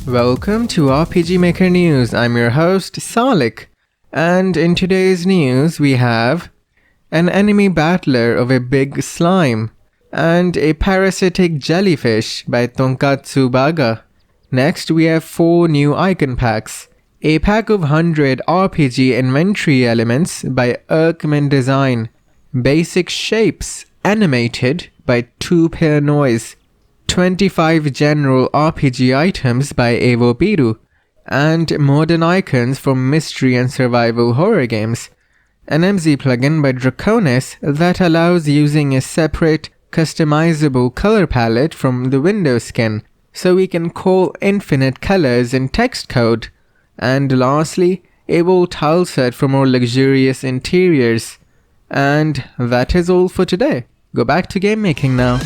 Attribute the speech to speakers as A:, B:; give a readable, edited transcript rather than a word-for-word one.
A: Welcome to RPG Maker News. I'm your host, Salik. And in today's news, we have an enemy battler of a big slime and a parasitic jellyfish by Tonkatsu Baga. Next, we have 4 new icon packs. A pack of 100 RPG inventory elements by Erkman Design. Basic shapes animated by 2-Pair Noise. 25 general RPG items by Evo Piru. And modern icons from mystery and survival horror games. An MZ plugin by Draconis that allows using a separate customizable color palette from the WindowSkin, so we can call infinite colors in text code. And lastly, a wall tileset for more luxurious interiors. And that is all for today. Go back to game making now.